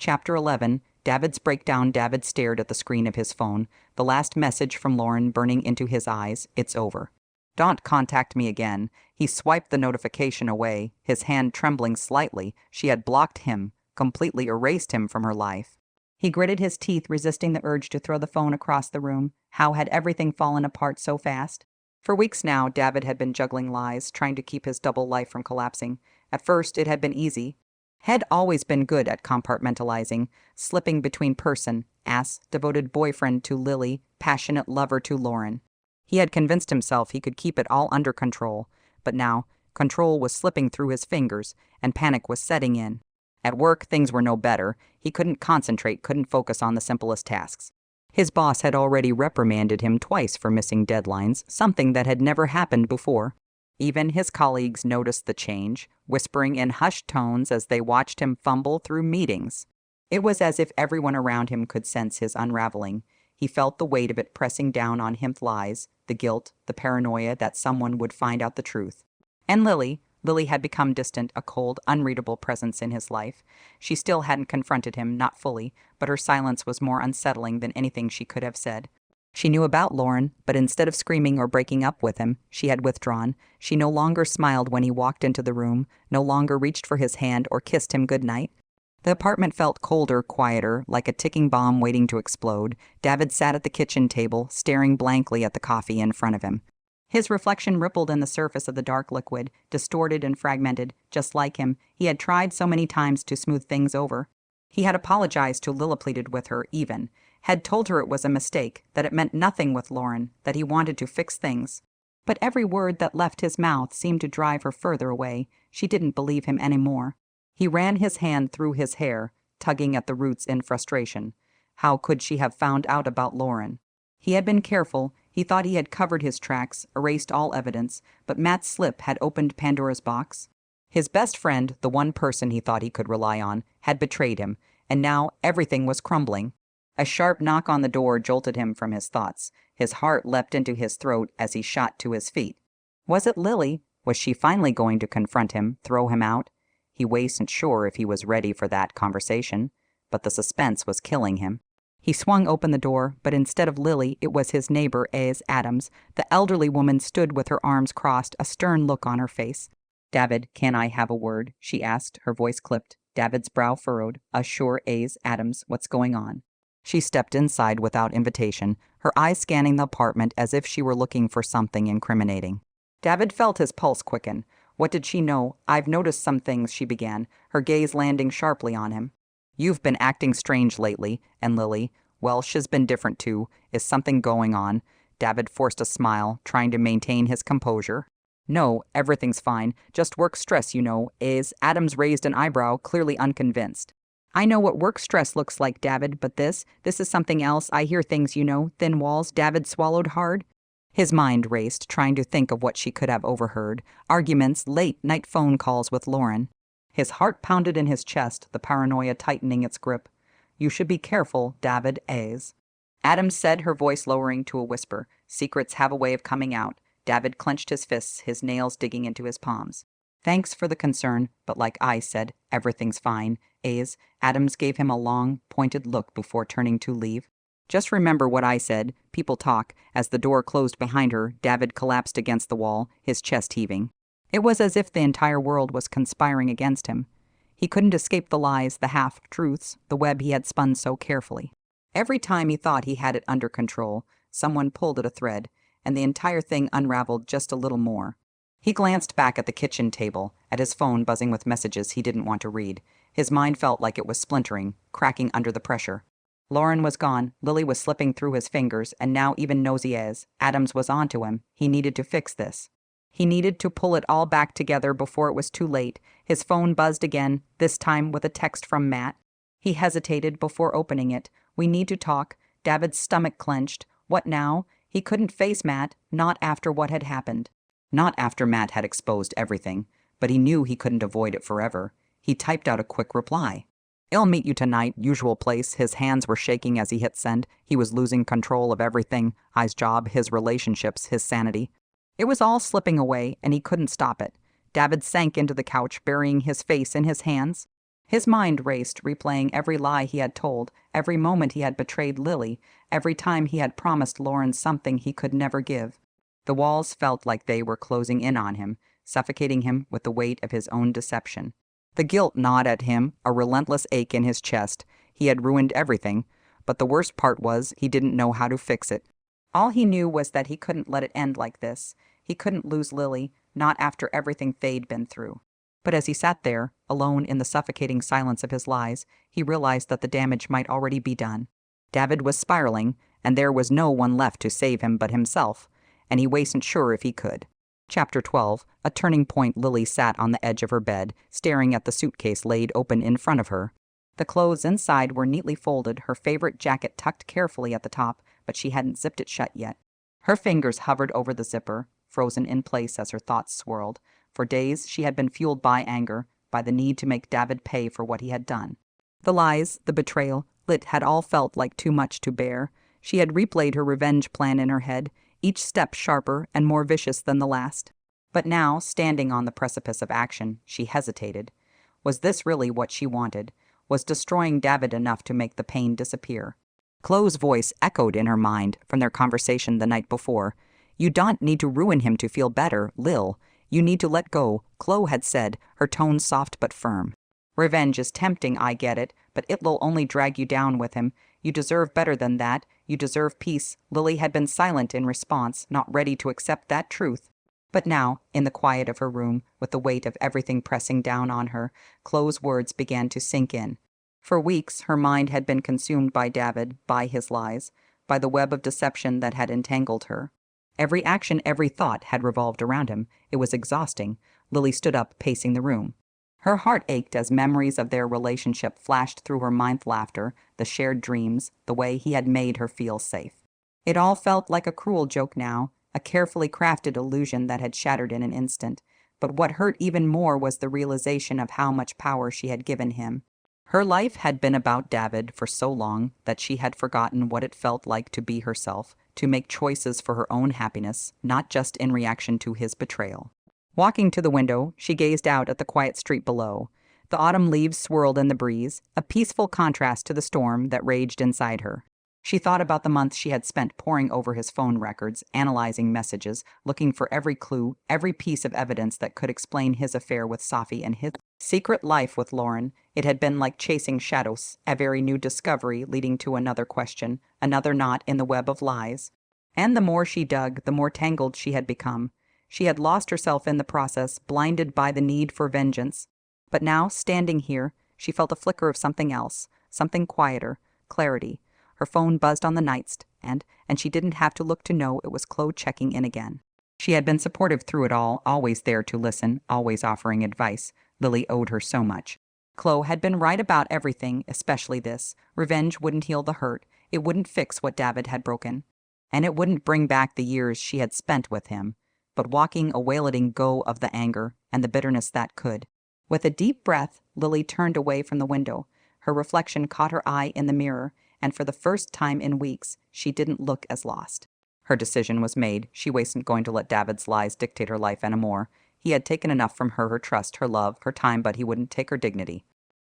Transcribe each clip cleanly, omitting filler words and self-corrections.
Chapter 11, David's Breakdown. David stared at the screen of his phone, the last message from Lauren burning into his eyes. It's over. Don't contact me again. He swiped the notification away, his hand trembling slightly. She had blocked him, completely erased him from her life. He gritted his teeth, resisting the urge to throw the phone across the room. How had everything fallen apart so fast? For weeks now, David had been juggling lies, trying to keep his double life from collapsing. At first, it had been easy. Had always been good at compartmentalizing, slipping between person, devoted boyfriend to Lily, passionate lover to Lauren. He had convinced himself he could keep it all under control, but now, control was slipping through his fingers, and panic was setting in. At work, things were no better. He couldn't concentrate, couldn't focus on the simplest tasks. His boss had already reprimanded him twice for missing deadlines, something that had never happened before. Even his colleagues noticed the change, whispering in hushed tones as they watched him fumble through meetings. It was as if everyone around him could sense his unraveling. He felt the weight of it pressing down on him, lies, the guilt, the paranoia that someone would find out the truth. And Lily had become distant, a cold, unreadable presence in his life. She still hadn't confronted him, not fully, but her silence was more unsettling than anything she could have said. She knew about Lauren, but instead of screaming or breaking up with him, she had withdrawn. She no longer smiled when he walked into the room, no longer reached for his hand or kissed him goodnight. The apartment felt colder, quieter, like a ticking bomb waiting to explode. David sat at the kitchen table, staring blankly at the coffee in front of him. His reflection rippled in the surface of the dark liquid, distorted and fragmented. Just like him, he had tried so many times to smooth things over. He had apologized to Lila, pleaded with her even, had told her it was a mistake, that it meant nothing with Lauren, that he wanted to fix things. But every word that left his mouth seemed to drive her further away. She didn't believe him anymore. He ran his hand through his hair, tugging at the roots in frustration. How could she have found out about Lauren? He had been careful. He thought he had covered his tracks, erased all evidence, but Matt's slip had opened Pandora's box. His best friend, the one person he thought he could rely on, had betrayed him, and now everything was crumbling. A sharp knock on the door jolted him from his thoughts. His heart leapt into his throat as he shot to his feet. Was it Lily? Was she finally going to confront him, throw him out? He wasn't sure if he was ready for that conversation, but the suspense was killing him. He swung open the door, but instead of Lily, it was his neighbor, Adams. The elderly woman stood with her arms crossed, a stern look on her face. "David, can I have a word?" she asked, her voice clipped. David's brow furrowed. "Sure, Adams, what's going on?" She stepped inside without invitation, her eyes scanning the apartment as if she were looking for something incriminating. David felt his pulse quicken. What did she know? "I've noticed some things," she began, her gaze landing sharply on him. "You've been acting strange lately, and Lily, well, she's been different too. Is something going on?" David forced a smile, trying to maintain his composure. "No, everything's fine. Just work stress, you know." Adams raised an eyebrow, clearly unconvinced. "I know what work stress looks like, David, but this is something else. I hear things, you know, thin walls." David swallowed hard. His mind raced, trying to think of what she could have overheard. Arguments, late-night phone calls with Lauren. His heart pounded in his chest, the paranoia tightening its grip. "You should be careful, David, Adams said, her voice lowering to a whisper. "Secrets have a way of coming out." David clenched his fists, his nails digging into his palms. "Thanks for the concern, but like I said, everything's fine, Adams gave him a long, pointed look before turning to leave. "Just remember what I said. People talk." As the door closed behind her, David collapsed against the wall, his chest heaving. It was as if the entire world was conspiring against him. He couldn't escape the lies, the half-truths, the web he had spun so carefully. Every time he thought he had it under control, someone pulled at a thread, and the entire thing unraveled just a little more. He glanced back at the kitchen table, at his phone buzzing with messages he didn't want to read. His mind felt like it was splintering, cracking under the pressure. Lauren was gone, Lily was slipping through his fingers, and now even nosy Adams was onto him. He needed to fix this. He needed to pull it all back together before it was too late. His phone buzzed again, this time with a text from Matt. He hesitated before opening it. "We need to talk." David's stomach clenched. What now? He couldn't face Matt, not after what had happened. Not after Matt had exposed everything, but he knew he couldn't avoid it forever. He typed out a quick reply. "I'll meet you tonight, usual place." His hands were shaking as he hit send. He was losing control of everything, his job, his relationships, his sanity. It was all slipping away, and he couldn't stop it. David sank into the couch, burying his face in his hands. His mind raced, replaying every lie he had told, every moment he had betrayed Lily, every time he had promised Lauren something he could never give. The walls felt like they were closing in on him, suffocating him with the weight of his own deception. The guilt gnawed at him, a relentless ache in his chest. He had ruined everything, but the worst part was he didn't know how to fix it. All he knew was that he couldn't let it end like this. He couldn't lose Lily, not after everything they'd been through. But as he sat there, alone in the suffocating silence of his lies, he realized that the damage might already be done. David was spiraling, and there was no one left to save him but himself, and he wasn't sure if he could. Chapter 12, a turning point. Lily sat on the edge of her bed, staring at the suitcase laid open in front of her. The clothes inside were neatly folded, her favorite jacket tucked carefully at the top, but she hadn't zipped it shut yet. Her fingers hovered over the zipper, frozen in place as her thoughts swirled. For days she had been fueled by anger, by the need to make David pay for what he had done. The lies, the betrayal, it had all felt like too much to bear. She had replayed her revenge plan in her head, each step sharper and more vicious than the last. But now, standing on the precipice of action, she hesitated. Was this really what she wanted? Was destroying David enough to make the pain disappear? Chloe's voice echoed in her mind from their conversation the night before. You don't need to ruin him to feel better, Lil. You need to let go, Chloe had said, her tone soft but firm. Revenge is tempting, I get it, but it'll only drag you down with him. You deserve better than that. You deserve peace. Lily had been silent in response, not ready to accept that truth. But now, in the quiet of her room, with the weight of everything pressing down on her, Chloe's words began to sink in. For weeks, her mind had been consumed by David, by his lies, by the web of deception that had entangled her. Every action, every thought had revolved around him. It was exhausting. Lily stood up, pacing the room. Her heart ached as memories of their relationship flashed through her mind. Laughter, the shared dreams, the way he had made her feel safe. It all felt like a cruel joke now, a carefully crafted illusion that had shattered in an instant. But what hurt even more was the realization of how much power she had given him. Her life had been about David for so long that she had forgotten what it felt like to be herself, to make choices for her own happiness, not just in reaction to his betrayal. Walking to the window, she gazed out at the quiet street below. The autumn leaves swirled in the breeze, a peaceful contrast to the storm that raged inside her. She thought about the months she had spent poring over his phone records, analyzing messages, looking for every clue, every piece of evidence that could explain his affair with Sophie and his secret life with Lauren. It had been like chasing shadows, a very new discovery leading to another question, another knot in the web of lies. And the more she dug, the more tangled she had become. She had lost herself in the process, blinded by the need for vengeance. But now, standing here, she felt a flicker of something else, something quieter, clarity. Her phone buzzed on the nightstand, and she didn't have to look to know it was Chloe checking in again. She had been supportive through it all, always there to listen, always offering advice. Lily owed her so much. Chloe had been right about everything, especially this. Revenge wouldn't heal the hurt. It wouldn't fix what David had broken. And it wouldn't bring back the years she had spent with him. But walking away, letting go of the anger and the bitterness that could. With a deep breath, Lily turned away from the window. Her reflection caught her eye in the mirror, and for the first time in weeks, she didn't look as lost. Her decision was made. She wasn't going to let David's lies dictate her life anymore. He had taken enough from her trust, her love, her time, but he wouldn't take her dignity.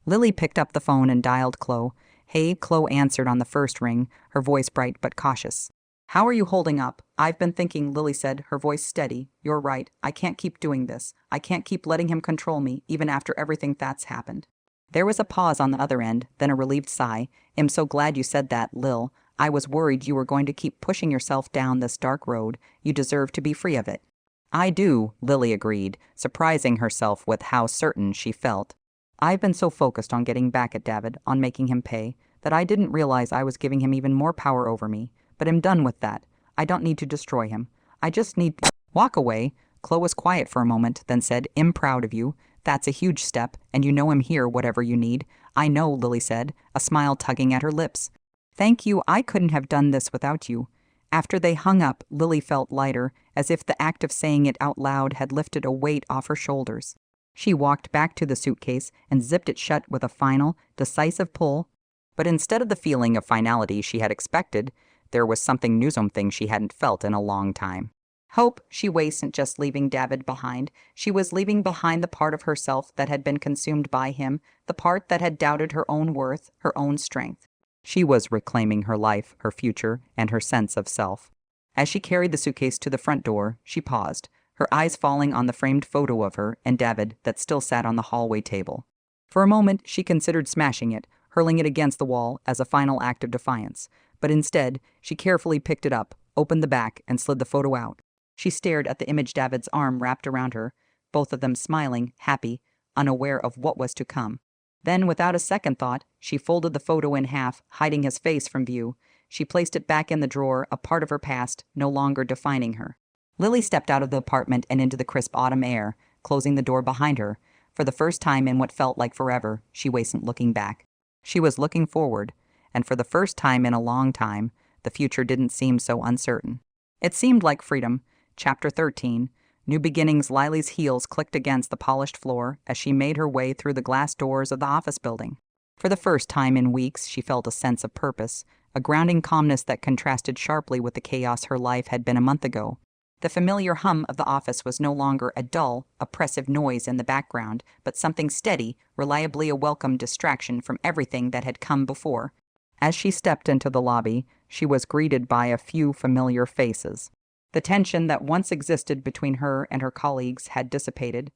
Lily picked up the phone and dialed Chloe. Hey, Chloe answered on the first ring, her voice bright but cautious. How are you holding up? I've been thinking, Lily said, her voice steady. You're right. I can't keep doing this. I can't keep letting him control me, even after everything that's happened. There was a pause on the other end, then a relieved sigh. I'm so glad you said that, Lil. I was worried you were going to keep pushing yourself down this dark road. You deserve to be free of it. I do, Lily agreed, surprising herself with how certain she felt. I've been so focused on getting back at David, on making him pay, that I didn't realize I was giving him even more power over me. But I'm done with that. I don't need to destroy him. I just need to walk away. Chloe was quiet for a moment, then said, I'm proud of you. That's a huge step, and you know I'm here whatever you need. I know, Lily said, a smile tugging at her lips. Thank you, I couldn't have done this without you. After they hung up, Lily felt lighter, as if the act of saying it out loud had lifted a weight off her shoulders. She walked back to the suitcase and zipped it shut with a final, decisive pull. But instead of the feeling of finality she had expected, there was something new, something she hadn't felt in a long time. Hope she wasn't just leaving David behind. She was leaving behind the part of herself that had been consumed by him, the part that had doubted her own worth, her own strength. She was reclaiming her life, her future, and her sense of self. As she carried the suitcase to the front door, she paused, her eyes falling on the framed photo of her and David that still sat on the hallway table. For a moment, she considered smashing it, hurling it against the wall as a final act of defiance. But instead, she carefully picked it up, opened the back, and slid the photo out. She stared at the image David's arm wrapped around her, both of them smiling, happy, unaware of what was to come. Then, without a second thought, she folded the photo in half, hiding his face from view. She placed it back in the drawer, a part of her past, no longer defining her. Lily stepped out of the apartment and into the crisp autumn air, closing the door behind her. For the first time in what felt like forever, she wasn't looking back. She was looking forward, and for the first time in a long time, the future didn't seem so uncertain. It seemed like freedom. Chapter 13. New beginnings. Lily's heels clicked against the polished floor as she made her way through the glass doors of the office building. For the first time in weeks, she felt a sense of purpose, a grounding calmness that contrasted sharply with the chaos her life had been a month ago. The familiar hum of the office was no longer a dull, oppressive noise in the background, but something steady, reliably a welcome distraction from everything that had come before. As she stepped into the lobby, she was greeted by a few familiar faces. The tension that once existed between her and her colleagues had dissipated,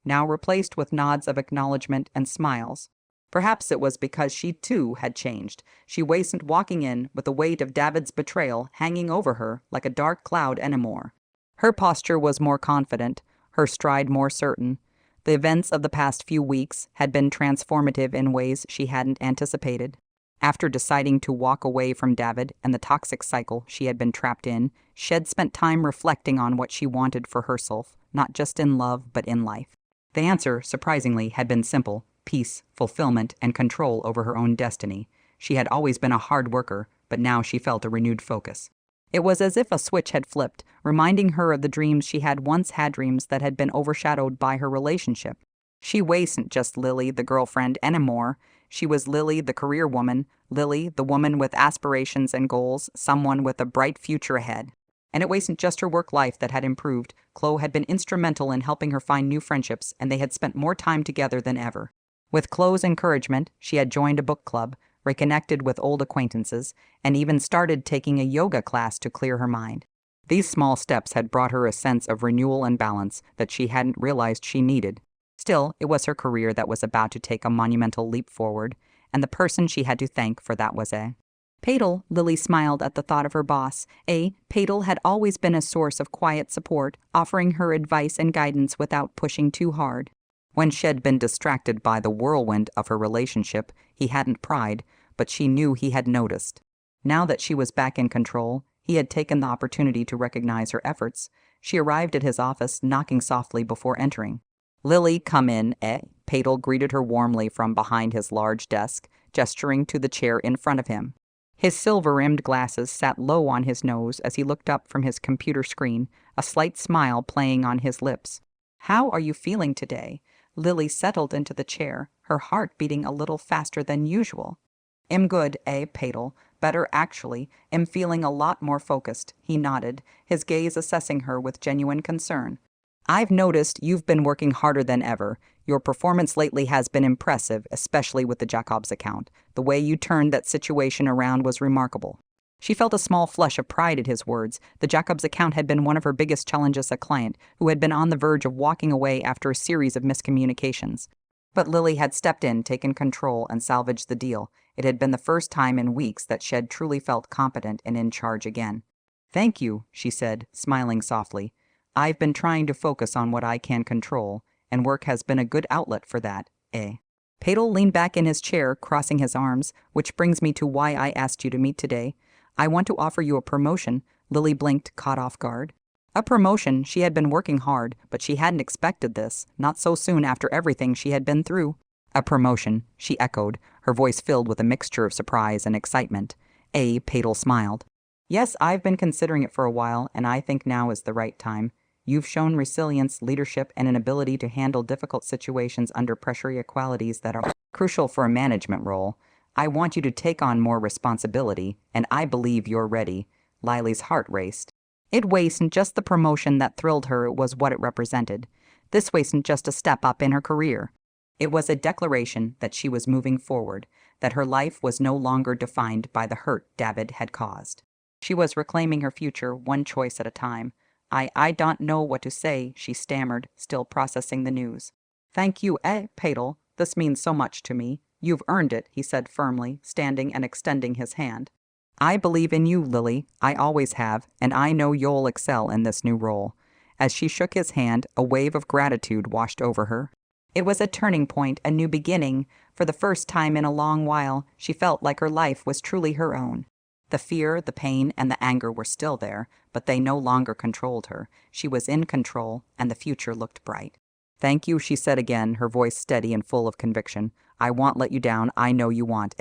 now replaced with nods of acknowledgement and smiles. Perhaps it was because she, too, had changed. She wasn't walking in with the weight of David's betrayal hanging over her like a dark cloud anymore. Her posture was more confident, her stride more certain. The events of the past few weeks had been transformative in ways she hadn't anticipated. After deciding to walk away from David and the toxic cycle she had been trapped in, Shed spent time reflecting on what she wanted for herself, not just in love, but in life. The answer, surprisingly, had been simple: peace, fulfillment, and control over her own destiny. She had always been a hard worker, but now she felt a renewed focus. It was as if a switch had flipped, reminding her of the dreams she had once had, dreams that had been overshadowed by her relationship. She wasn't just Lily, the girlfriend, anymore. She was Lily, the career woman, Lily, the woman with aspirations and goals, someone with a bright future ahead. And it wasn't just her work life that had improved. Chloe had been instrumental in helping her find new friendships, and they had spent more time together than ever. With Chloe's encouragement, she had joined a book club, reconnected with old acquaintances, and even started taking a yoga class to clear her mind. These small steps had brought her a sense of renewal and balance that she hadn't realized she needed. Still, it was her career that was about to take a monumental leap forward, and the person she had to thank for that was Padel. Lily smiled at the thought of her boss. Padel had always been a source of quiet support, offering her advice and guidance without pushing too hard. When she'd been distracted by the whirlwind of her relationship, he hadn't pried, but she knew he had noticed. Now that she was back in control, he had taken the opportunity to recognize her efforts. She arrived at his office, knocking softly before entering. "Lily, come in, Padel greeted her warmly from behind his large desk, gesturing to the chair in front of him. His silver-rimmed glasses sat low on his nose as he looked up from his computer screen, a slight smile playing on his lips. "How are you feeling today?" Lily settled into the chair, her heart beating a little faster than usual. "I'm good, Padel. Better, actually. I'm feeling a lot more focused," he nodded, his gaze assessing her with genuine concern. "I've noticed you've been working harder than ever. Your performance lately has been impressive, especially with the Jacobs account. The way you turned that situation around was remarkable." She felt a small flush of pride at his words. The Jacobs account had been one of her biggest challenges as a client, who had been on the verge of walking away after a series of miscommunications. But Lily had stepped in, taken control, and salvaged the deal. It had been the first time in weeks that Shed truly felt competent and in charge again. "Thank you," she said, smiling softly. "I've been trying to focus on what I can control, and work has been a good outlet for that, Padel leaned back in his chair, crossing his arms, "which brings me to why I asked you to meet today. I want to offer you a promotion." Lily blinked, caught off guard. A promotion. She had been working hard, but she hadn't expected this, not so soon after everything she had been through. "A promotion," she echoed, her voice filled with a mixture of surprise and excitement. Padel smiled. "Yes, I've been considering it for a while, and I think now is the right time. You've shown resilience, leadership, and an ability to handle difficult situations under pressure, qualities that are crucial for a management role. I want you to take on more responsibility, and I believe you're ready." Lily's heart raced. It wasn't just the promotion that thrilled her, it was what it represented. This wasn't just a step up in her career. It was a declaration that she was moving forward, that her life was no longer defined by the hurt David had caused. She was reclaiming her future one choice at a time. I don't know what to say, she stammered, still processing the news. Thank you, Padel. This means so much to me. You've earned it, he said firmly, standing and extending his hand. I believe in you, Lily. I always have, and I know you'll excel in this new role. As she shook his hand, a wave of gratitude washed over her. It was a turning point, a new beginning. For the first time in a long while, she felt like her life was truly her own. The fear, the pain, and the anger were still there, but they no longer controlled her. She was in control, and the future looked bright. Thank you, she said again, her voice steady and full of conviction. I won't let you down. I know you want,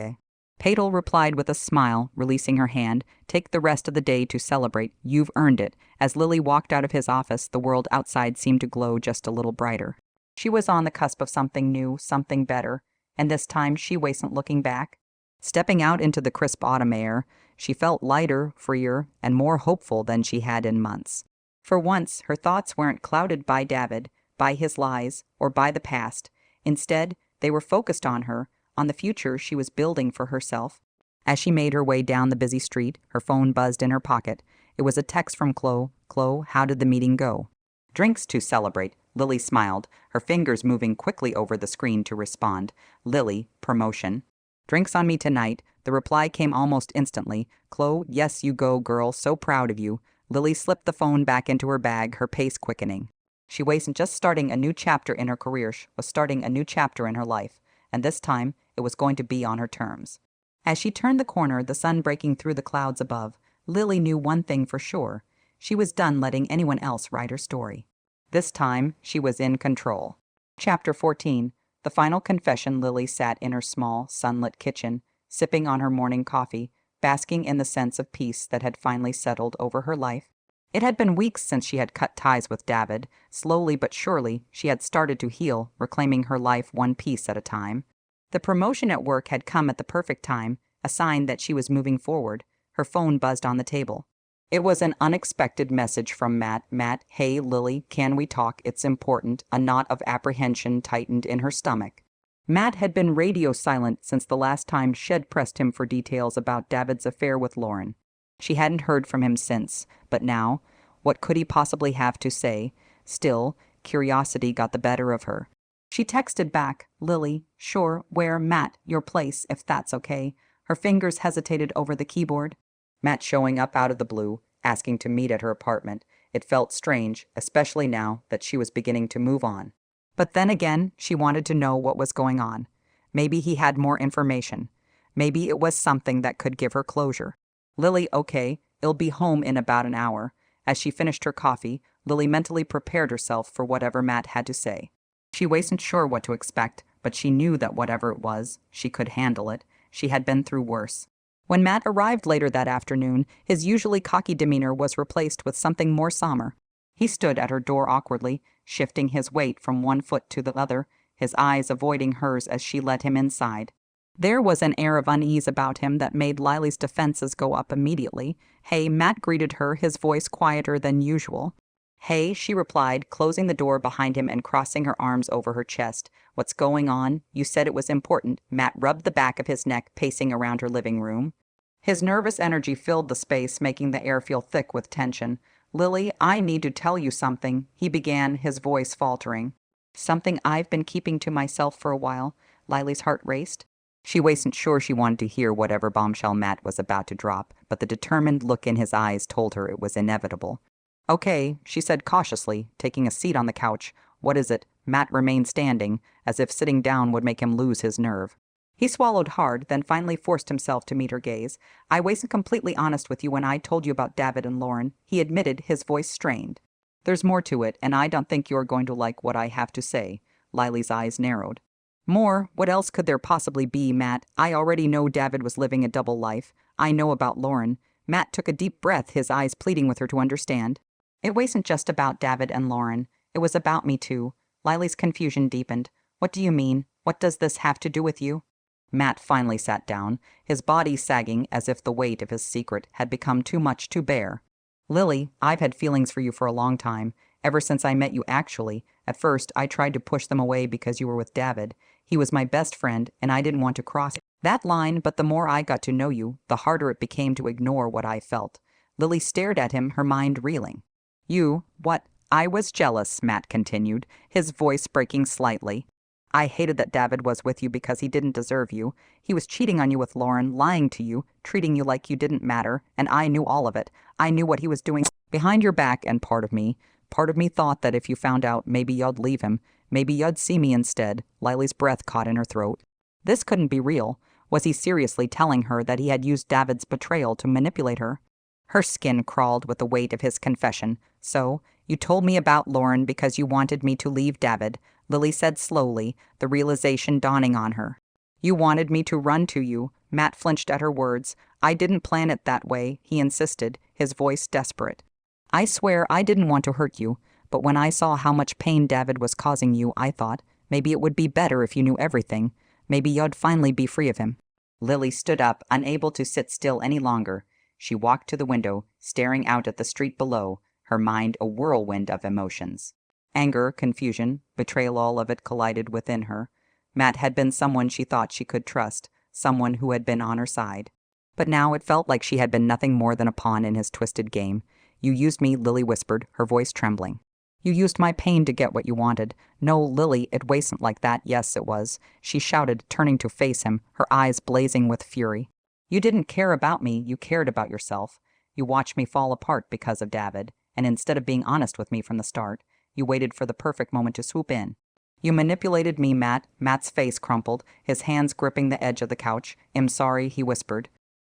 Padel replied with a smile, releasing her hand. Take the rest of the day to celebrate. You've earned it. As Lily walked out of his office, the world outside seemed to glow just a little brighter. She was on the cusp of something new, something better, and this time she wasn't looking back. Stepping out into the crisp autumn air, she felt lighter, freer, and more hopeful than she had in months. For once, her thoughts weren't clouded by David, by his lies, or by the past. Instead, they were focused on her, on the future she was building for herself. As she made her way down the busy street, her phone buzzed in her pocket. It was a text from Chloe. Chloe, how did the meeting go? Drinks to celebrate. Lily smiled, her fingers moving quickly over the screen to respond. Lily, promotion. Drinks on me tonight. The reply came almost instantly. Chloe, yes you go, girl, so proud of you. Lily slipped the phone back into her bag, her pace quickening. She wasn't just starting a new chapter in her career, she was starting a new chapter in her life. And this time, it was going to be on her terms. As she turned the corner, the sun breaking through the clouds above, Lily knew one thing for sure. She was done letting anyone else write her story. This time, she was in control. Chapter 14. The final confession. Lily sat in her small, sunlit kitchen, sipping on her morning coffee, basking in the sense of peace that had finally settled over her life. It had been weeks since she had cut ties with David. Slowly but surely, she had started to heal, reclaiming her life one piece at a time. The promotion at work had come at the perfect time, a sign that she was moving forward. Her phone buzzed on the table. It was an unexpected message from Matt. Matt, hey, Lily, can we talk? It's important. A knot of apprehension tightened in her stomach. Matt had been radio silent since the last time Shed pressed him for details about David's affair with Lauren. She hadn't heard from him since, but now, what could he possibly have to say? Still, curiosity got the better of her. She texted back, Lily, sure, where, Matt, your place, if that's okay. Her fingers hesitated over the keyboard. Matt showing up out of the blue, asking to meet at her apartment. It felt strange, especially now that she was beginning to move on. But then again, she wanted to know what was going on. Maybe he had more information. Maybe it was something that could give her closure. Lily, okay, I'll be home in about an hour. As she finished her coffee, Lily mentally prepared herself for whatever Matt had to say. She wasn't sure what to expect, but she knew that whatever it was, she could handle it. She had been through worse. When Matt arrived later that afternoon, his usually cocky demeanor was replaced with something more somber. He stood at her door awkwardly, shifting his weight from one foot to the other, his eyes avoiding hers as she let him inside. There was an air of unease about him that made Lily's defenses go up immediately. Hey, Matt greeted her, his voice quieter than usual. Hey, she replied, closing the door behind him and crossing her arms over her chest. What's going on? You said it was important. Matt rubbed the back of his neck, pacing around her living room. His nervous energy filled the space, making the air feel thick with tension. Lily, I need to tell you something, he began, his voice faltering. Something I've been keeping to myself for a while. Lily's heart raced. She wasn't sure she wanted to hear whatever bombshell Matt was about to drop, but the determined look in his eyes told her it was inevitable. Okay, she said cautiously, taking a seat on the couch. What is it? Matt remained standing, as if sitting down would make him lose his nerve. He swallowed hard, then finally forced himself to meet her gaze. I wasn't completely honest with you when I told you about David and Lauren, he admitted, his voice strained. There's more to it, and I don't think you're going to like what I have to say. Lily's eyes narrowed. More? What else could there possibly be, Matt? I already know David was living a double life. I know about Lauren. Matt took a deep breath, his eyes pleading with her to understand. It wasn't just about David and Lauren. It was about me too. Lily's confusion deepened. What do you mean? What does this have to do with you? Matt finally sat down, his body sagging as if the weight of his secret had become too much to bear. Lily, I've had feelings for you for a long time, ever since I met you actually. At first, I tried to push them away because you were with David. He was my best friend, and I didn't want to cross that line, but the more I got to know you, the harder it became to ignore what I felt. Lily stared at him, her mind reeling. You, what? I was jealous, Matt continued, his voice breaking slightly. I hated that David was with you because he didn't deserve you. He was cheating on you with Lauren, lying to you, treating you like you didn't matter, and I knew all of it. I knew what he was doing behind your back, and part of me thought that if you found out, maybe you'd leave him. Maybe you'd see me instead. Lily's breath caught in her throat. This couldn't be real. Was he seriously telling her that he had used David's betrayal to manipulate her? Her skin crawled with the weight of his confession. So, you told me about Lauren because you wanted me to leave David, Lily said slowly, the realization dawning on her. You wanted me to run to you. Matt flinched at her words. I didn't plan it that way, he insisted, his voice desperate. I swear I didn't want to hurt you, but when I saw how much pain David was causing you, I thought, maybe it would be better if you knew everything. Maybe you'd finally be free of him. Lily stood up, unable to sit still any longer. She walked to the window, staring out at the street below, her mind a whirlwind of emotions. Anger, confusion, betrayal, all of it collided within her. Matt had been someone she thought she could trust, someone who had been on her side. But now it felt like she had been nothing more than a pawn in his twisted game. You used me, Lily whispered, her voice trembling. You used my pain to get what you wanted. No, Lily, it wasn't like that. Yes, it was, she shouted, turning to face him, her eyes blazing with fury. You didn't care about me, you cared about yourself. You watched me fall apart because of David, and instead of being honest with me from the start, you waited for the perfect moment to swoop in. You manipulated me, Matt. Matt's face crumpled, his hands gripping the edge of the couch. I'm sorry, he whispered.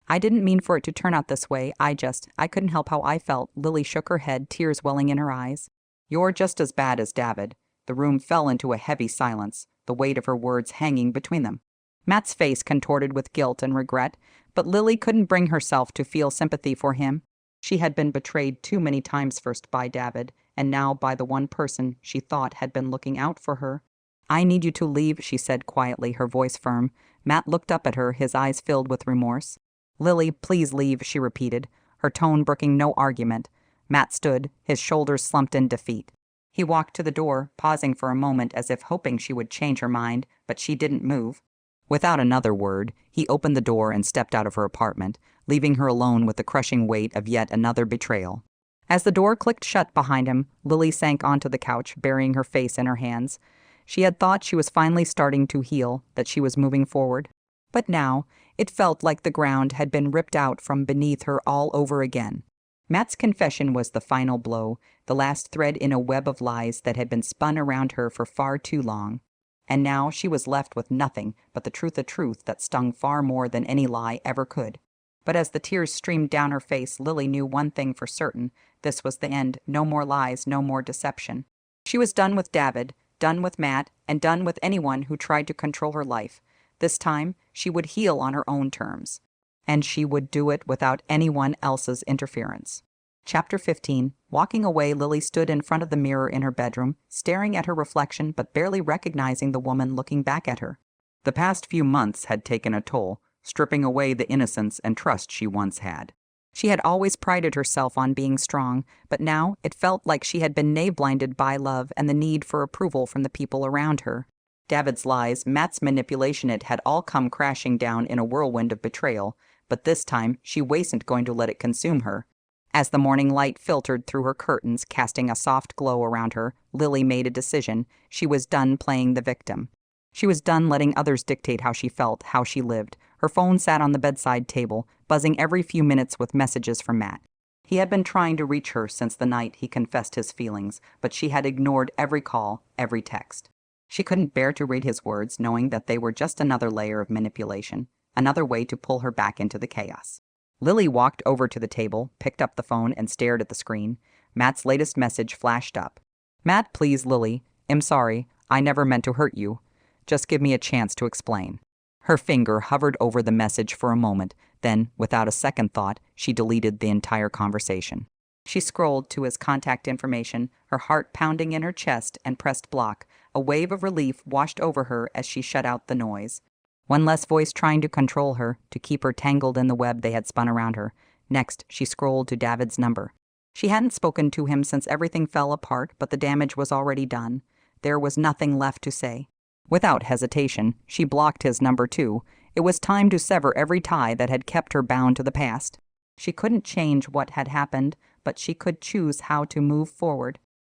I didn't mean for it to turn out this way. I couldn't help how I felt. Lily shook her head, tears welling in her eyes. You're just as bad as David. The room fell into a heavy silence, the weight of her words hanging between them. Matt's face contorted with guilt and regret, but Lily couldn't bring herself to feel sympathy for him. She had been betrayed too many times, first by David, and now by the one person she thought had been looking out for her. I need you to leave, she said quietly, her voice firm. Matt looked up at her, his eyes filled with remorse. Lily, please leave, she repeated, her tone brooking no argument. Matt stood, his shoulders slumped in defeat. He walked to the door, pausing for a moment as if hoping she would change her mind, but she didn't move. Without another word, he opened the door and stepped out of her apartment, leaving her alone with the crushing weight of yet another betrayal. As the door clicked shut behind him, Lily sank onto the couch, burying her face in her hands. She had thought she was finally starting to heal, that she was moving forward. But now, it felt like the ground had been ripped out from beneath her all over again. Matt's confession was the final blow, the last thread in a web of lies that had been spun around her for far too long. And now she was left with nothing but the truth that stung far more than any lie ever could. But as the tears streamed down her face, Lily knew one thing for certain. This was the end. No more lies, no more deception. She was done with David, done with Matt, and done with anyone who tried to control her life. This time, she would heal on her own terms. And she would do it without anyone else's interference. Chapter 15. Walking away, Lily stood in front of the mirror in her bedroom, staring at her reflection but barely recognizing the woman looking back at her. The past few months had taken a toll, stripping away the innocence and trust she once had. She had always prided herself on being strong, but now it felt like she had been knave-blinded by love and the need for approval from the people around her. David's lies, Matt's manipulation, it had all come crashing down in a whirlwind of betrayal, but this time she wasn't going to let it consume her. As the morning light filtered through her curtains, casting a soft glow around her, Lily made a decision. She was done playing the victim. She was done letting others dictate how she felt, how she lived. Her phone sat on the bedside table, buzzing every few minutes with messages from Matt. He had been trying to reach her since the night he confessed his feelings, but she had ignored every call, every text. She couldn't bear to read his words, knowing that they were just another layer of manipulation, another way to pull her back into the chaos. Lily walked over to the table, picked up the phone, and stared at the screen. Matt's latest message flashed up. Matt, please, Lily. I'm sorry. I never meant to hurt you. Just give me a chance to explain. Her finger hovered over the message for a moment, then, without a second thought, she deleted the entire conversation. She scrolled to his contact information, her heart pounding in her chest, and pressed block. A wave of relief washed over her as she shut out the noise. One less voice trying to control her, to keep her tangled in the web they had spun around her. Next, she scrolled to David's number. She hadn't spoken to him since everything fell apart, but the damage was already done. There was nothing left to say. Without hesitation, she blocked his number 2. It was time to sever every tie that had kept her bound to the past. She couldn't change what had happened, but she could choose how to move forward.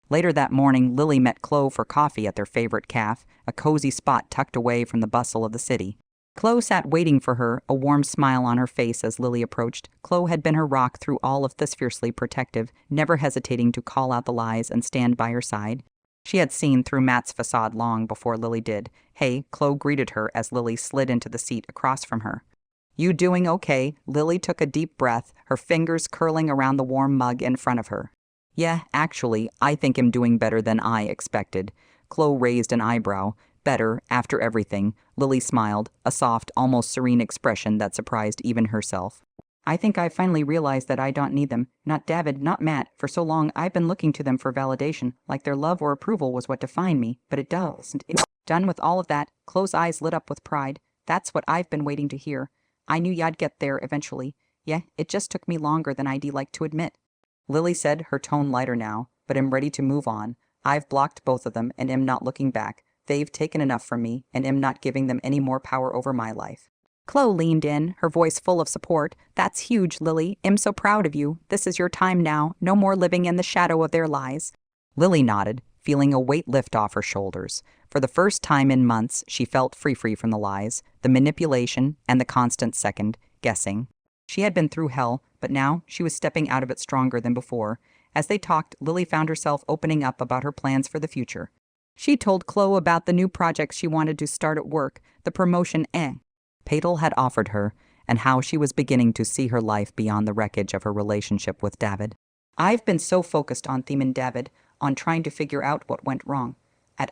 Later that morning, Lily met Chloe for coffee at their favorite cafe, a cozy spot tucked away from the bustle of the city. Chloe sat waiting for her, a warm smile on her face as Lily approached. Chloe had been her rock through all of this, fiercely protective, never hesitating to call out the lies and stand by her side. She had seen through Matt's facade long before Lily did. "Hey," Chloe greeted her as Lily slid into the seat across from her. "You doing okay?" Lily took a deep breath, her fingers curling around the warm mug in front of her. "Yeah, actually, I think I'm doing better than I expected." Chloe raised an eyebrow. "Better, after everything." Lily smiled, a soft, almost serene expression that surprised even herself. "I think I finally realized that I don't need them. Not David, not Matt. For so long, I've been looking to them for validation, like their love or approval was what defined me, but it doesn't. Done with all of that." Chloe's eyes lit up with pride. "That's what I've been waiting to hear. I knew y'd get there eventually. Yeah, it just took me longer than I'd like to admit." Lily said, her tone lighter now, "But am ready to move on. I've blocked both of them and am not looking back. They've taken enough from me and am not giving them any more power over my life." Chloe leaned in, her voice full of support. "That's huge, Lily. I'm so proud of you. This is your time now. No more living in the shadow of their lies." Lily nodded, feeling a weight lift off her shoulders. For the first time in months, she felt free from the lies, the manipulation, and the constant second-guessing. She had been through hell, but now she was stepping out of it stronger than before. As they talked, Lily found herself opening up about her plans for the future. She told Chloe about the new projects she wanted to start at work, the promotion Patel had offered her, and how she was beginning to see her life beyond the wreckage of her relationship with David. "I've been so focused on Theme and David, on trying to figure out what went wrong.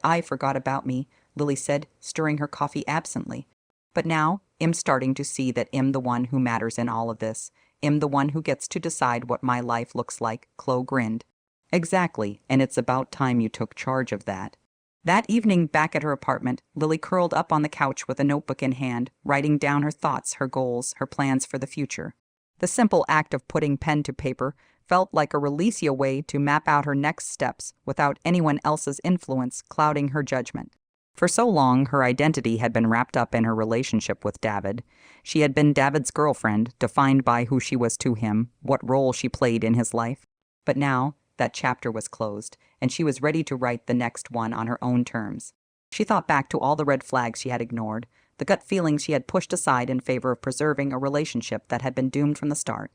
I forgot about me," Lily said, stirring her coffee absently. "But now, I'm starting to see that I'm the one who matters in all of this. I'm the one who gets to decide what my life looks like." Chloe grinned. "Exactly, and it's about time you took charge of that." That evening, back at her apartment, Lily curled up on the couch with a notebook in hand, writing down her thoughts, her goals, her plans for the future. The simple act of putting pen to paper felt like a release-y way to map out her next steps without anyone else's influence clouding her judgment. For so long, her identity had been wrapped up in her relationship with David. She had been David's girlfriend, defined by who she was to him, what role she played in his life. But now, that chapter was closed, and she was ready to write the next one on her own terms. She thought back to all the red flags she had ignored, the gut feelings she had pushed aside in favor of preserving a relationship that had been doomed from the start.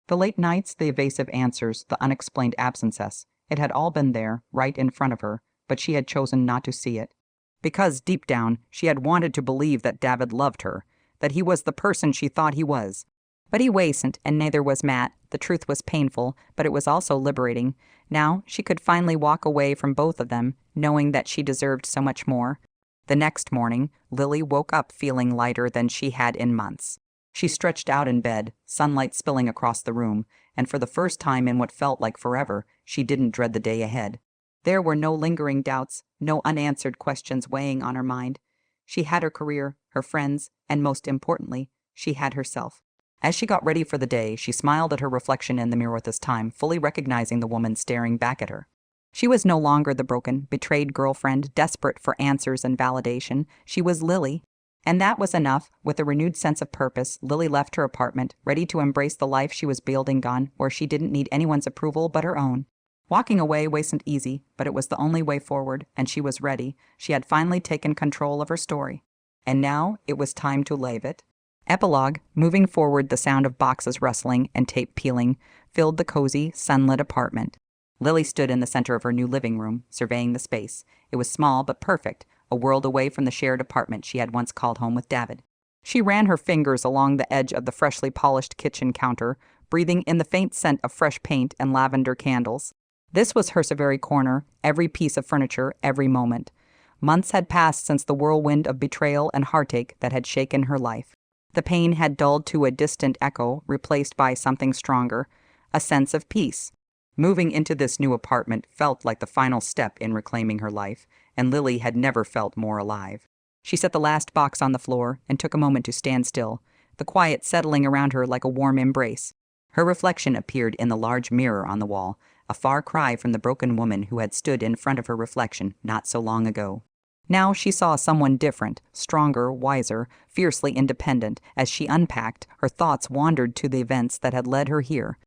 The late nights, the evasive answers, the unexplained absences, it had all been there, right in front of her, but she had chosen not to see it. Because, deep down, she had wanted to believe that David loved her, that he was the person she thought he was. But he wasn't, and neither was Matt. The truth was painful, but it was also liberating. Now she could finally walk away from both of them, knowing that she deserved so much more. The next morning, Lily woke up feeling lighter than she had in months. She stretched out in bed, sunlight spilling across the room, and for the first time in what felt like forever, she didn't dread the day ahead. There were no lingering doubts, no unanswered questions weighing on her mind. She had her career, her friends, and most importantly, she had herself. As she got ready for the day, she smiled at her reflection in the mirror this time, fully recognizing the woman staring back at her. She was no longer the broken, betrayed girlfriend, desperate for answers and validation. She was Lily. And that was enough. With a renewed sense of purpose, Lily left her apartment, ready to embrace the life she was building on, where she didn't need anyone's approval but her own. Walking away wasn't easy, but it was the only way forward, and she was ready. She had finally taken control of her story. And now it was time to leave it. Epilogue. Moving forward, the sound of boxes rustling and tape peeling filled the cozy, sunlit apartment. Lily stood in the center of her new living room, surveying the space. It was small but perfect, a world away from the shared apartment she had once called home with David. She ran her fingers along the edge of the freshly polished kitchen counter, breathing in the faint scent of fresh paint and lavender candles. This was her very corner, every piece of furniture, every moment. Months had passed since the whirlwind of betrayal and heartache that had shaken her life. The pain had dulled to a distant echo, replaced by something stronger, a sense of peace. Moving into this new apartment felt like the final step in reclaiming her life, and Lily had never felt more alive. She set the last box on the floor and took a moment to stand still, the quiet settling around her like a warm embrace. Her reflection appeared in the large mirror on the wall, a far cry from the broken woman who had stood in front of her reflection not so long ago. Now she saw someone different, stronger, wiser, fiercely independent. As she unpacked, her thoughts wandered to the events that had led her here.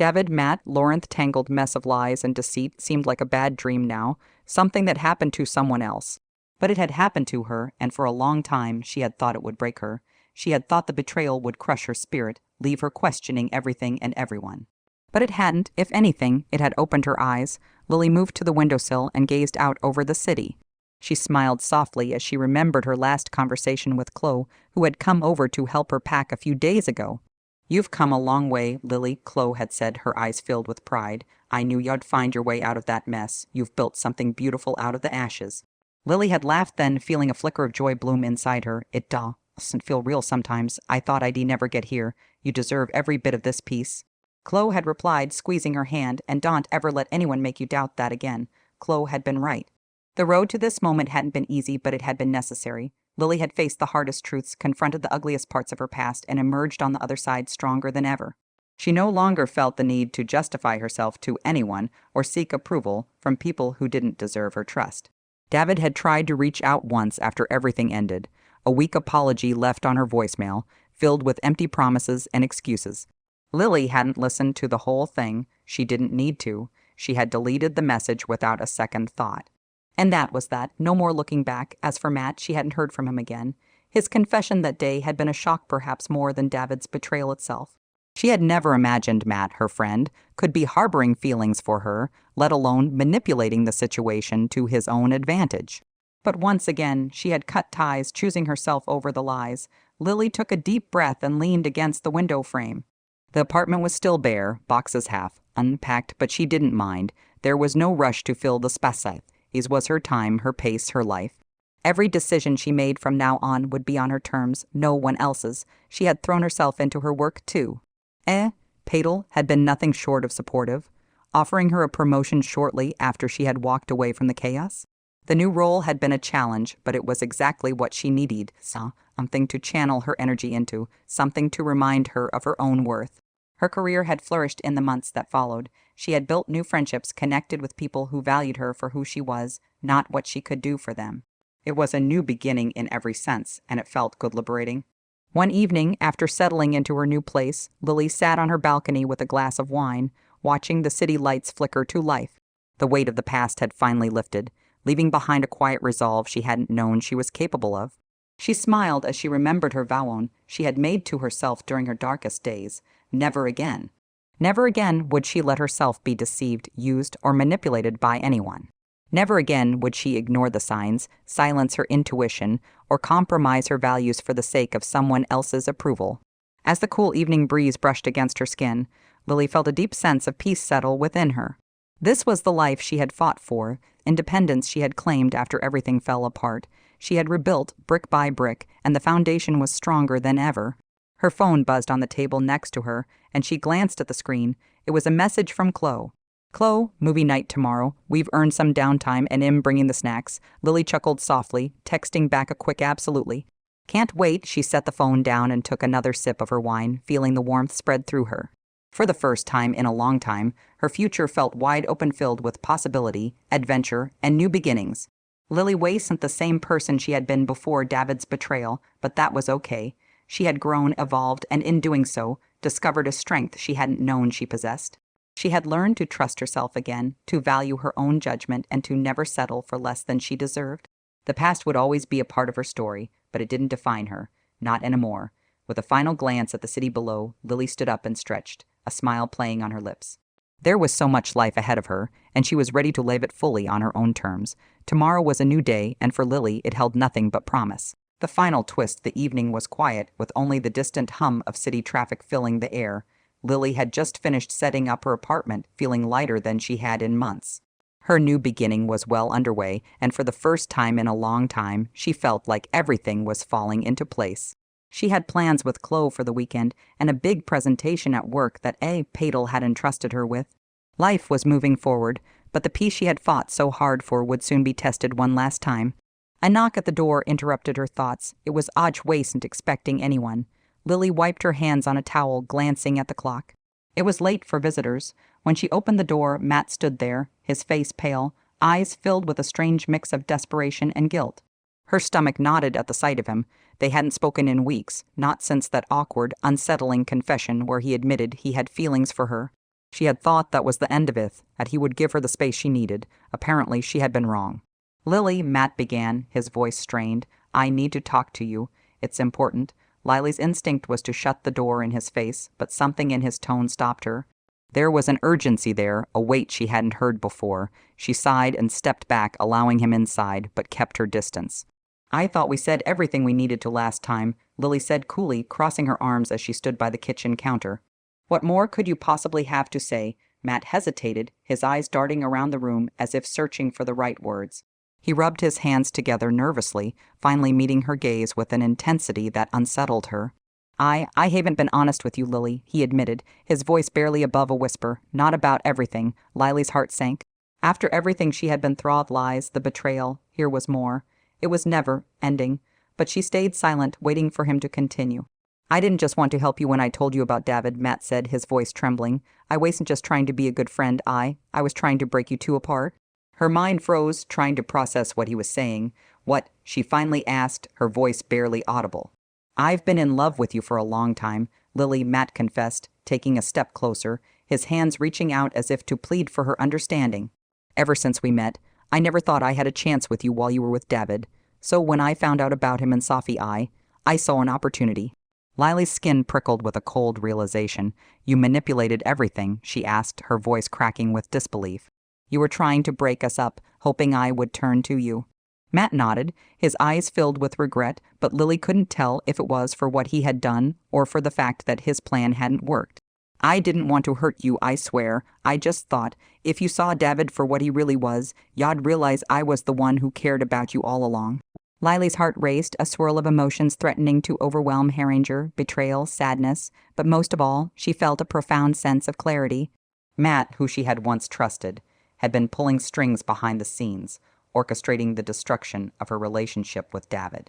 Matt, Lauren's tangled mess of lies and deceit seemed like a bad dream now, something that happened to someone else. But it had happened to her, and for a long time she had thought it would break her. She had thought the betrayal would crush her spirit, leave her questioning everything and everyone. But it hadn't. If anything, it had opened her eyes. Lily moved to the windowsill and gazed out over the city. She smiled softly as she remembered her last conversation with Chloe, who had come over to help her pack a few days ago. "You've come a long way, Lily," Chloe had said, her eyes filled with pride. "I knew you'd find your way out of that mess. You've built something beautiful out of the ashes." Lily had laughed then, feeling a flicker of joy bloom inside her. "It doesn't feel real sometimes. I thought I'd never get here. You deserve every bit of this peace." Chloe had replied, squeezing her hand, "And don't ever let anyone make you doubt that again." Chloe had been right. The road to this moment hadn't been easy, but it had been necessary. Lily had faced the hardest truths, confronted the ugliest parts of her past, and emerged on the other side stronger than ever. She no longer felt the need to justify herself to anyone or seek approval from people who didn't deserve her trust. David had tried to reach out once after everything ended, a weak apology left on her voicemail, filled with empty promises and excuses. Lily hadn't listened to the whole thing. She didn't need to. She had deleted the message without a second thought. And that was that. No more looking back. As for Matt, she hadn't heard from him again. His confession that day had been a shock perhaps more than David's betrayal itself. She had never imagined Matt, her friend, could be harboring feelings for her, let alone manipulating the situation to his own advantage. But once again, she had cut ties, choosing herself over the lies. Lily took a deep breath and leaned against the window frame. The apartment was still bare, boxes half unpacked, but she didn't mind. There was no rush to fill the space. It was her time, her pace, her life. Every decision she made from now on would be on her terms, no one else's. She had thrown herself into her work, too. Padel had been nothing short of supportive, offering her a promotion shortly after she had walked away from the chaos. The new role had been a challenge, but it was exactly what she needed, something to channel her energy into, something to remind her of her own worth. Her career had flourished in the months that followed. She had built new friendships, connected with people who valued her for who she was, not what she could do for them. It was a new beginning in every sense, and it felt good liberating. One evening, after settling into her new place, Lily sat on her balcony with a glass of wine, watching the city lights flicker to life. The weight of the past had finally lifted, leaving behind a quiet resolve she hadn't known she was capable of. She smiled as she remembered her vow she had made to herself during her darkest days. Never again. Never again would she let herself be deceived, used, or manipulated by anyone. Never again would she ignore the signs, silence her intuition, or compromise her values for the sake of someone else's approval. As the cool evening breeze brushed against her skin, Lily felt a deep sense of peace settle within her. This was the life she had fought for, independence she had claimed after everything fell apart. She had rebuilt brick by brick, and the foundation was stronger than ever. Her phone buzzed on the table next to her, and she glanced at the screen. It was a message from Chloe. "Chloe, movie night tomorrow. We've earned some downtime and I'm bringing the snacks." Lily chuckled softly, texting back a quick absolutely. "Can't wait." She set the phone down and took another sip of her wine, feeling the warmth spread through her. For the first time in a long time, her future felt wide open, filled with possibility, adventure, and new beginnings. Lily wasn't the same person she had been before David's betrayal, but that was okay. She had grown, evolved, and in doing so, discovered a strength she hadn't known she possessed. She had learned to trust herself again, to value her own judgment, and to never settle for less than she deserved. The past would always be a part of her story, but it didn't define her, not anymore. With a final glance at the city below, Lily stood up and stretched, a smile playing on her lips. There was so much life ahead of her, and she was ready to live it fully on her own terms. Tomorrow was a new day, and for Lily it held nothing but promise. The final twist: the evening was quiet, with only the distant hum of city traffic filling the air. Lily had just finished setting up her apartment, feeling lighter than she had in months. Her new beginning was well underway, and for the first time in a long time, she felt like everything was falling into place. She had plans with Chloe for the weekend, and a big presentation at work that Padel had entrusted her with. Life was moving forward, but the peace she had fought so hard for would soon be tested one last time. A knock at the door interrupted her thoughts. It was Aj wasn't expecting anyone. Lily wiped her hands on a towel, glancing at the clock. It was late for visitors. When she opened the door, Matt stood there, his face pale, eyes filled with a strange mix of desperation and guilt. Her stomach knotted at the sight of him. They hadn't spoken in weeks, not since that awkward, unsettling confession where he admitted he had feelings for her. She had thought that was the end of it, that he would give her the space she needed. Apparently, she had been wrong. "Lily," Matt began, his voice strained, "I need to talk to you. It's important." Lily's instinct was to shut the door in his face, but something in his tone stopped her. There was an urgency there, a weight she hadn't heard before. She sighed and stepped back, allowing him inside, but kept her distance. "I thought we said everything we needed to last time," Lily said coolly, crossing her arms as she stood by the kitchen counter. "What more could you possibly have to say?" Matt hesitated, his eyes darting around the room as if searching for the right words. He rubbed his hands together nervously, finally meeting her gaze with an intensity that unsettled her. I haven't been honest with you, Lily," he admitted, his voice barely above a whisper. "Not about everything." Lily's heart sank. After everything she had been through, lies, the betrayal, here was more. It was never ending, but she stayed silent, waiting for him to continue. "I didn't just want to help you when I told you about David," Matt said, his voice trembling. "I wasn't just trying to be a good friend, I was trying to break you two apart." Her mind froze, trying to process what he was saying. "What?" she finally asked, her voice barely audible. "I've been in love with you for a long time," Lily, Matt confessed, taking a step closer, his hands reaching out as if to plead for her understanding. "Ever since we met, I never thought I had a chance with you while you were with David. So when I found out about him and Sophie, I saw an opportunity." Lily's skin prickled with a cold realization. "You manipulated everything?" she asked, her voice cracking with disbelief. "You were trying to break us up, hoping I would turn to you." Matt nodded, his eyes filled with regret, but Lily couldn't tell if it was for what he had done or for the fact that his plan hadn't worked. "I didn't want to hurt you, I swear. I just thought, if you saw David for what he really was, you'd realize I was the one who cared about you all along." Lily's heart raced, a swirl of emotions threatening to overwhelm Herringer, betrayal, sadness, but most of all, she felt a profound sense of clarity. Matt, who she had once trusted, had been pulling strings behind the scenes, orchestrating the destruction of her relationship with David.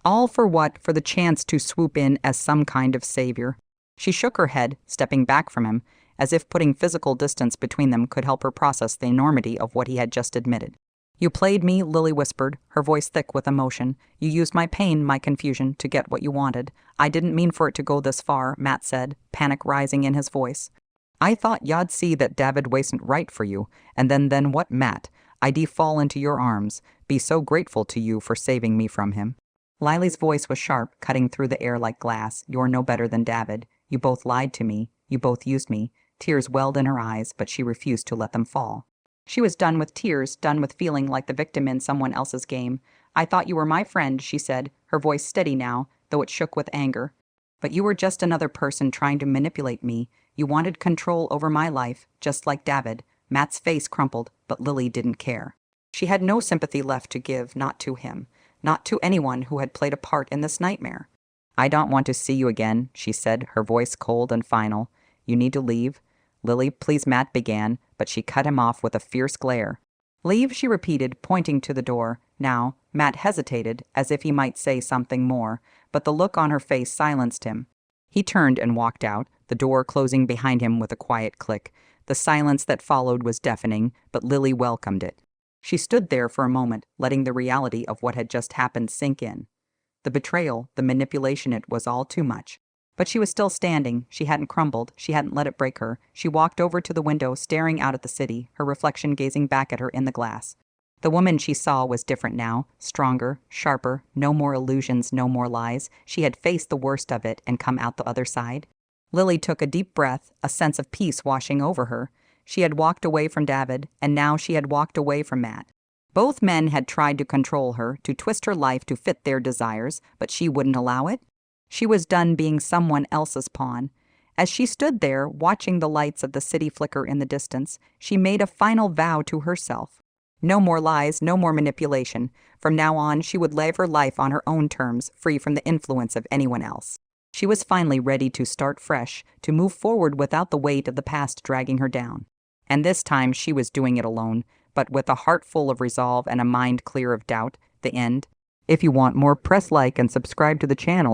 All for what? For the chance to swoop in as some kind of savior. She shook her head, stepping back from him, as if putting physical distance between them could help her process the enormity of what he had just admitted. "You played me," Lily whispered, her voice thick with emotion. "You used my pain, my confusion, to get what you wanted. I didn't mean for it to go this far," Matt said, panic rising in his voice. "I thought you'd see that David wasn't right for you, and then what, Matt? I'd fall into your arms, be so grateful to you for saving me from him." Lily's voice was sharp, cutting through the air like glass. "You're no better than David. You both lied to me. You both used me." Tears welled in her eyes, but she refused to let them fall. She was done with tears, done with feeling like the victim in someone else's game. "I thought you were my friend," she said, her voice steady now, though it shook with anger. "But you were just another person trying to manipulate me. You wanted control over my life, just like David." Matt's face crumpled, but Lily didn't care. She had no sympathy left to give, not to him, not to anyone who had played a part in this nightmare. "I don't want to see you again," she said, her voice cold and final. "You need to leave." "Lily, please," Matt began, but she cut him off with a fierce glare. "Leave," she repeated, pointing to the door. Now, Matt hesitated, as if he might say something more, but the look on her face silenced him. He turned and walked out, the door closing behind him with a quiet click. The silence that followed was deafening, but Lily welcomed it. She stood there for a moment, letting the reality of what had just happened sink in. The betrayal, the manipulation, it was all too much. But she was still standing. She hadn't crumbled. She hadn't let it break her. She walked over to the window, staring out at the city, her reflection gazing back at her in the glass. The woman she saw was different now, stronger, sharper, no more illusions, no more lies. She had faced the worst of it and come out the other side. Lily took a deep breath, a sense of peace washing over her. She had walked away from David, and now she had walked away from Matt. Both men had tried to control her, to twist her life to fit their desires, but she wouldn't allow it. She was done being someone else's pawn. As she stood there, watching the lights of the city flicker in the distance, she made a final vow to herself. No more lies, no more manipulation. From now on, she would live her life on her own terms, free from the influence of anyone else. She was finally ready to start fresh, to move forward without the weight of the past dragging her down. And this time she was doing it alone, but with a heart full of resolve and a mind clear of doubt. The end. If you want more, press like and subscribe to the channel.